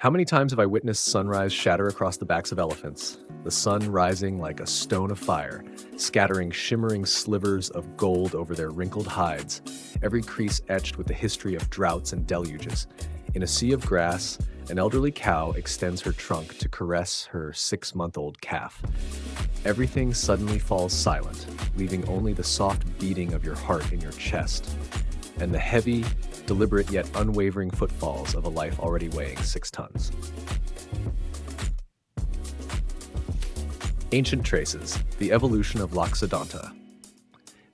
How many times have I witnessed sunrise shatter across the backs of elephants, the sun rising like a stone of fire, scattering shimmering slivers of gold over their wrinkled hides, every crease etched with the history of droughts and deluges. In a sea of grass, an elderly cow extends her trunk to caress her 6-month-old calf. Everything suddenly falls silent, leaving only the soft beating of your heart in your chest, and the heavy, deliberate yet unwavering footfalls of a life already weighing 6 tons. Ancient traces, the evolution of Loxodonta.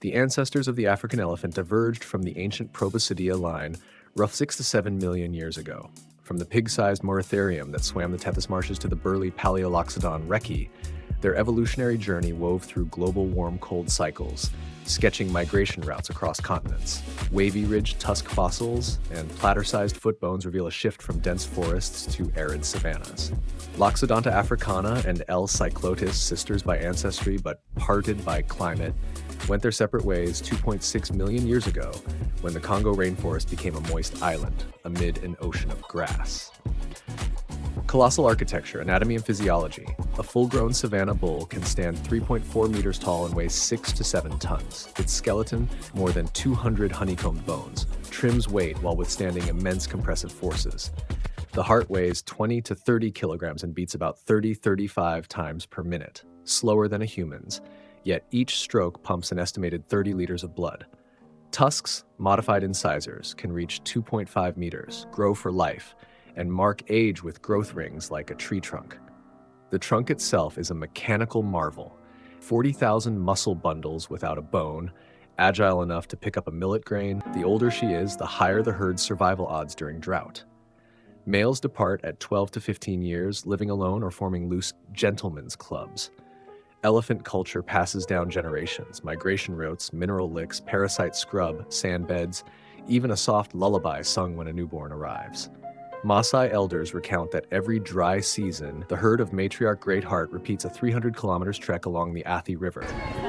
The ancestors of the African elephant diverged from the ancient Proboscidea line rough 6 to 7 million years ago. From the pig-sized Moratherium that swam the Tethys marshes to the burly Paleoloxodon Reki, their evolutionary journey wove through global warm-cold cycles, sketching migration routes across continents. Wavy-ridged tusk fossils and platter-sized foot bones reveal a shift from dense forests to arid savannas. Loxodonta africana and L. cyclotis, sisters by ancestry but parted by climate, went their separate ways 2.6 million years ago when the Congo rainforest became a moist island amid an ocean of grass. Colossal architecture, anatomy and physiology. A full-grown savanna bull can stand 3.4 meters tall and weighs 6 to 7 tons. Its skeleton, more than 200 honeycombed bones, trims weight while withstanding immense compressive forces. The heart weighs 20 to 30 kilograms and beats about 30-35 times per minute, slower than a human's, yet each stroke pumps an estimated 30 liters of blood. Tusks, modified incisors, can reach 2.5 meters, grow for life, and mark age with growth rings like a tree trunk. The trunk itself is a mechanical marvel, 40,000 muscle bundles without a bone, agile enough to pick up a millet grain. The older she is, the higher the herd's survival odds during drought. Males depart at 12 to 15 years, living alone or forming loose gentlemen's clubs. Elephant culture passes down generations, migration routes, mineral licks, parasite scrub, sand beds, even a soft lullaby sung when a newborn arrives. Maasai elders recount that every dry season, the herd of matriarch Great Heart repeats a 300 kilometers trek along the Athi River,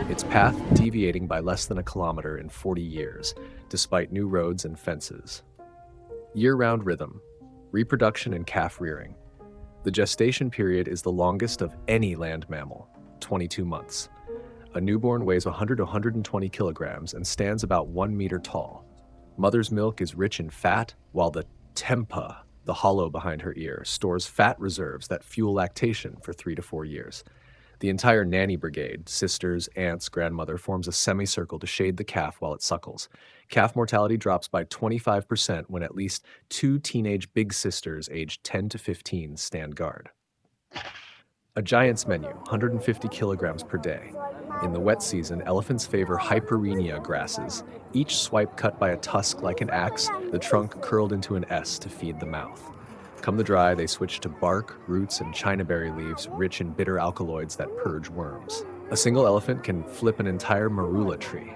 its path deviating by less than a kilometer in 40 years, despite new roads and fences. Year-round rhythm, reproduction and calf rearing. The gestation period is the longest of any land mammal, 22 months. A newborn weighs 100 to 120 kilograms and stands about 1 meter tall. Mother's milk is rich in fat, while the tempa, the hollow behind her ear, stores fat reserves that fuel lactation for 3 to 4 years. The entire nanny brigade, sisters, aunts, grandmother, forms a semicircle to shade the calf while it suckles. Calf mortality drops by 25% when at least 2 teenage big sisters aged 10 to 15 stand guard. A giant's menu, 150 kilograms per day. In the wet season, elephants favor hyperrhenia grasses, each swipe cut by a tusk like an axe, the trunk curled into an S to feed the mouth. Come the dry, they switch to bark, roots, and chinaberry leaves rich in bitter alkaloids that purge worms. A single elephant can flip an entire marula tree.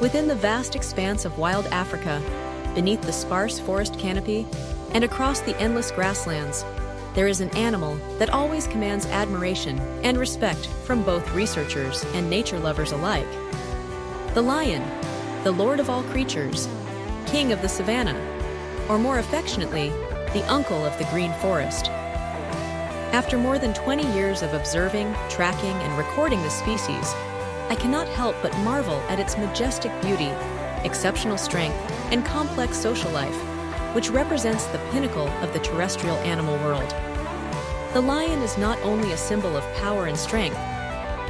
Within the vast expanse of wild Africa, beneath the sparse forest canopy, and across the endless grasslands, there is an animal that always commands admiration and respect from both researchers and nature lovers alike. The lion, the lord of all creatures, king of the savannah, or more affectionately, the uncle of the green forest. After more than 20 years of observing, tracking, and recording the species, I cannot help but marvel at its majestic beauty, exceptional strength, and complex social life, which represents the pinnacle of the terrestrial animal world. The lion is not only a symbol of power and strength,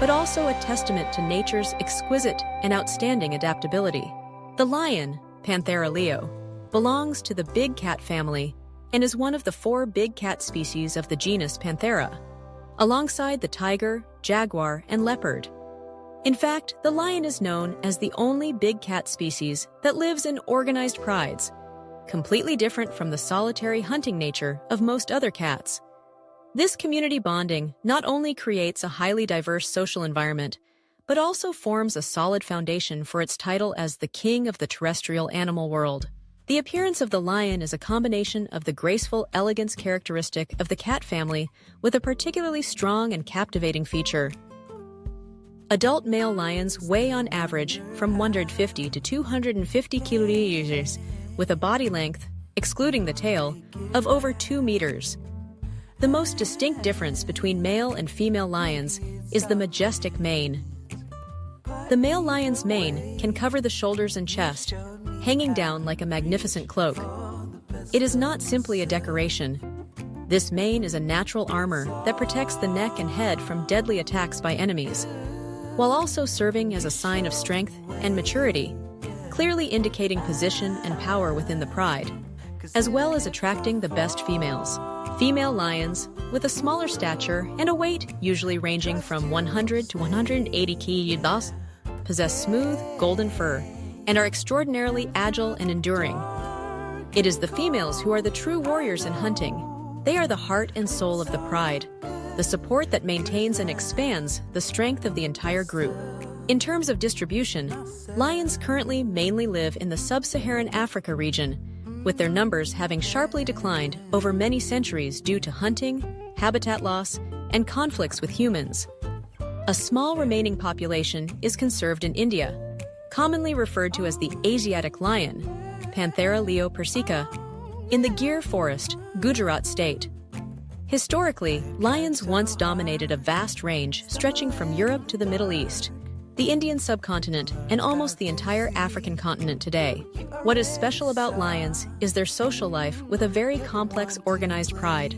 but also a testament to nature's exquisite and outstanding adaptability. The lion, Panthera leo, belongs to the big cat family and is one of the 4 big cat species of the genus Panthera, alongside the tiger, jaguar, and leopard. In fact, the lion is known as the only big cat species that lives in organized prides, completely different from the solitary hunting nature of most other cats. This community bonding not only creates a highly diverse social environment, but also forms a solid foundation for its title as the king of the terrestrial animal world. The appearance of the lion is a combination of the graceful elegance characteristic of the cat family with a particularly strong and captivating feature. Adult male lions weigh on average from 150 to 250 kilograms, with a body length, excluding the tail, of over 2 meters. The most distinct difference between male and female lions is the majestic mane. The male lion's mane can cover the shoulders and chest, hanging down like a magnificent cloak. It is not simply a decoration. This mane is a natural armor that protects the neck and head from deadly attacks by enemies, while also serving as a sign of strength and maturity, clearly indicating position and power within the pride, as well as attracting the best females. Female lions, with a smaller stature and a weight usually ranging from 100 to 180 kilograms, possess smooth, golden fur and are extraordinarily agile and enduring. It is the females who are the true warriors in hunting. They are the heart and soul of the pride, the support that maintains and expands the strength of the entire group. In terms of distribution, lions currently mainly live in the sub-Saharan Africa region, with their numbers having sharply declined over many centuries due to hunting, habitat loss, and conflicts with humans. A small remaining population is conserved in India, commonly referred to as the Asiatic lion, Panthera leo persica, in the Gir Forest, Gujarat state. Historically, lions once dominated a vast range stretching from Europe to the Middle East, the Indian subcontinent, and almost the entire African continent today. What is special about lions is their social life with a very complex organized pride,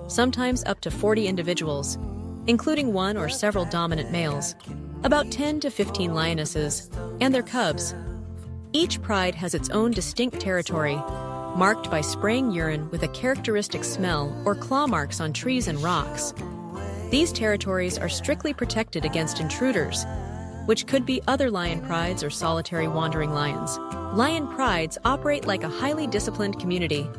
sometimes up to 40 individuals, including one or several dominant males, about 10 to 15 lionesses, and their cubs. Each pride has its own distinct territory, marked by spraying urine with a characteristic smell or claw marks on trees and rocks. These territories are strictly protected against intruders, which could be other lion prides or solitary wandering lions. Lion prides operate like a highly disciplined community.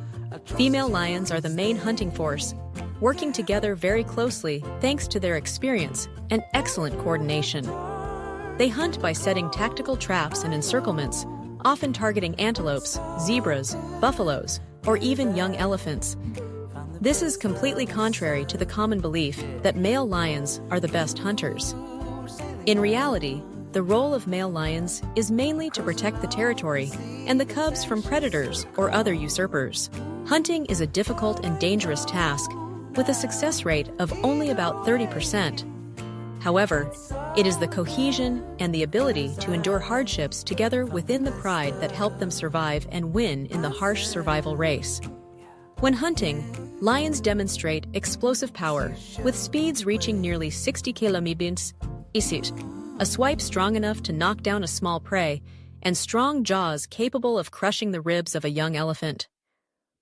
Female lions are the main hunting force, working together very closely thanks to their experience and excellent coordination. They hunt by setting tactical traps and encirclements, often targeting antelopes, zebras, buffaloes, or even young elephants. This is completely contrary to the common belief that male lions are the best hunters. In reality, the role of male lions is mainly to protect the territory and the cubs from predators or other usurpers. Hunting is a difficult and dangerous task, with a success rate of only about 30%. However, it is the cohesion and the ability to endure hardships together within the pride that help them survive and win in the harsh survival race. When hunting, lions demonstrate explosive power, with speeds reaching nearly 60 km/h, a swipe strong enough to knock down a small prey, and strong jaws capable of crushing the ribs of a young elephant.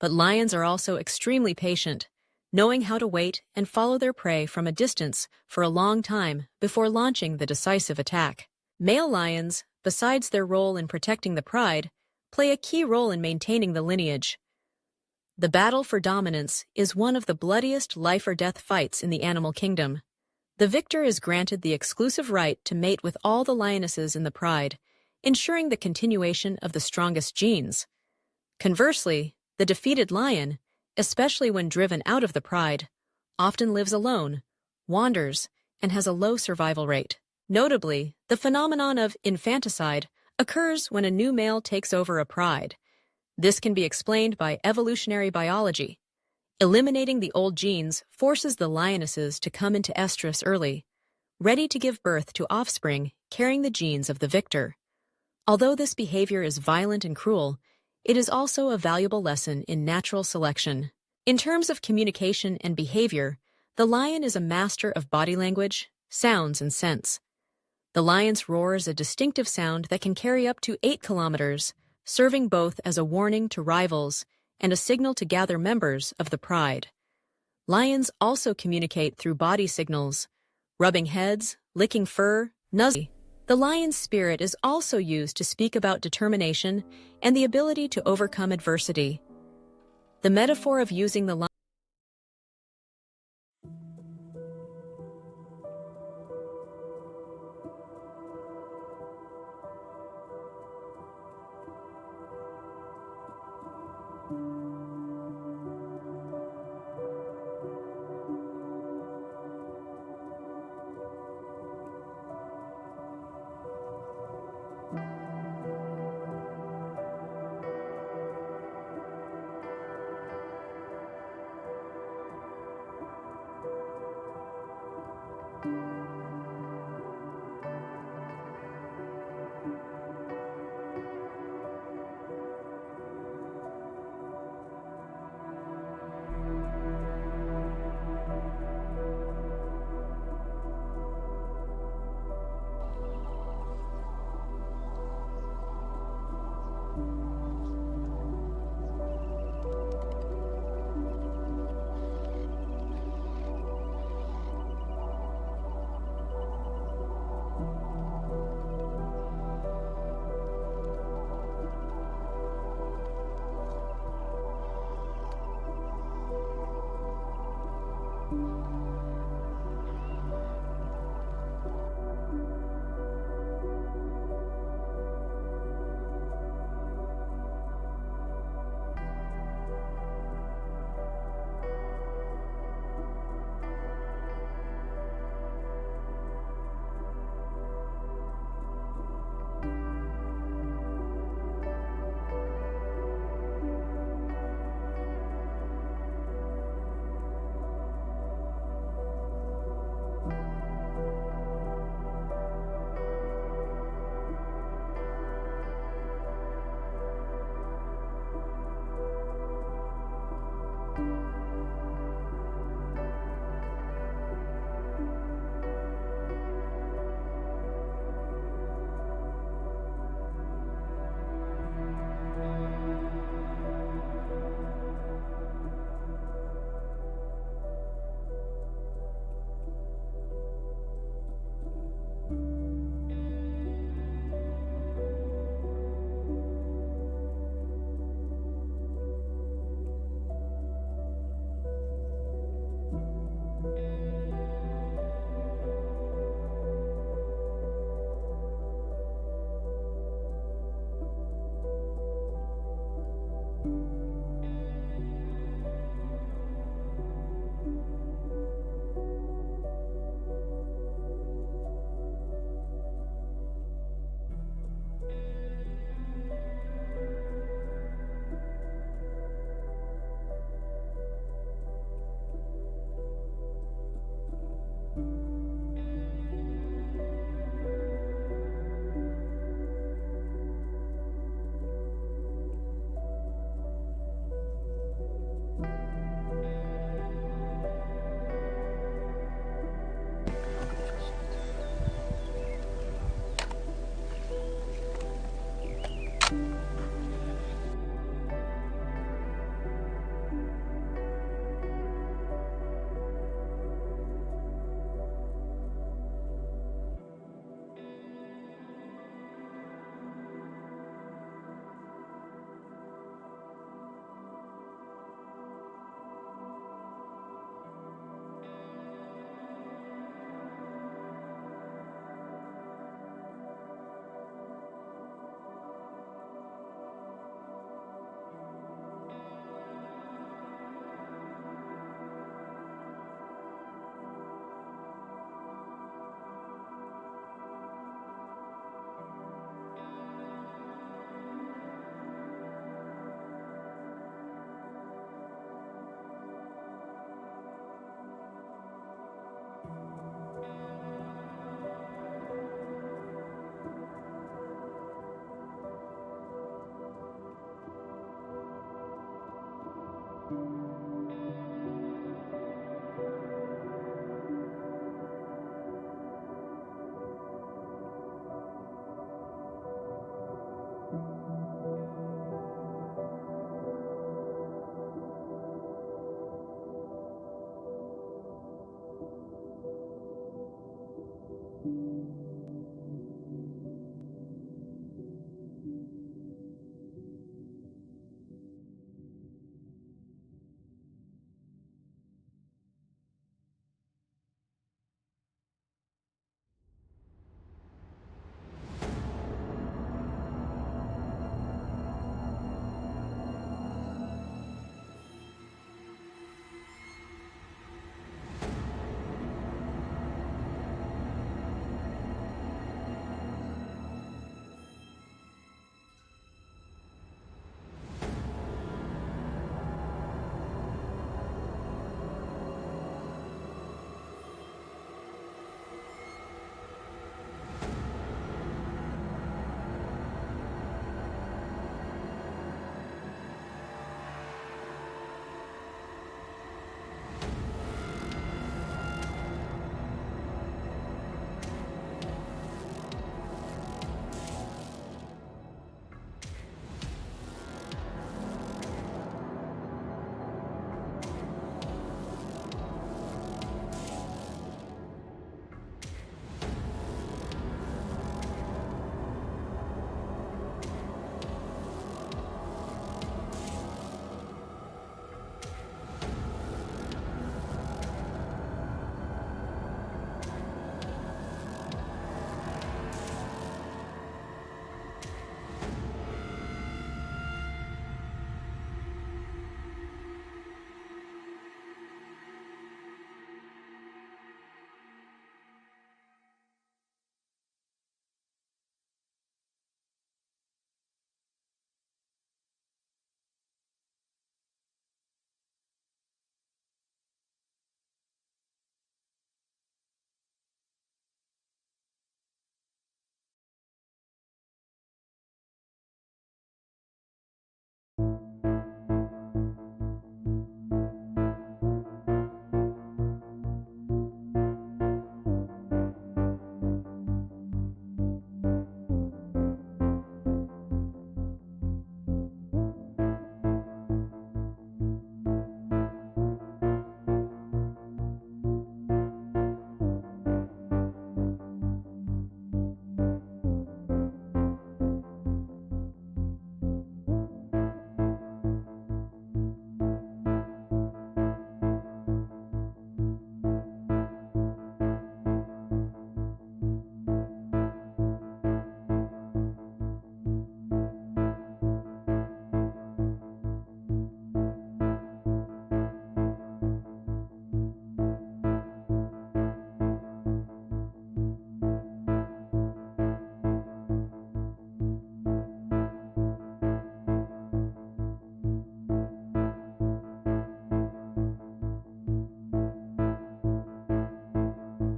But lions are also extremely patient, knowing how to wait and follow their prey from a distance for a long time before launching the decisive attack. Male lions, besides their role in protecting the pride, play a key role in maintaining the lineage. The battle for dominance is one of the bloodiest life-or-death fights in the animal kingdom. The victor is granted the exclusive right to mate with all the lionesses in the pride, ensuring the continuation of the strongest genes. Conversely, the defeated lion, especially when driven out of the pride, often lives alone, wanders, and has a low survival rate. Notably, the phenomenon of infanticide occurs when a new male takes over a pride. This can be explained by evolutionary biology. Eliminating the old genes forces the lionesses to come into estrus early, ready to give birth to offspring carrying the genes of the victor. Although this behavior is violent and cruel, it is also a valuable lesson in natural selection. In terms of communication and behavior, the lion is a master of body language, sounds, and scents. The lion's roar is a distinctive sound that can carry up to 8 kilometers, serving both as a warning to rivals and a signal to gather members of the pride. Lions also communicate through body signals, rubbing heads, licking fur, nuzzling. The lion's spirit is also used to speak about determination and the ability to overcome adversity. The metaphor of using the lion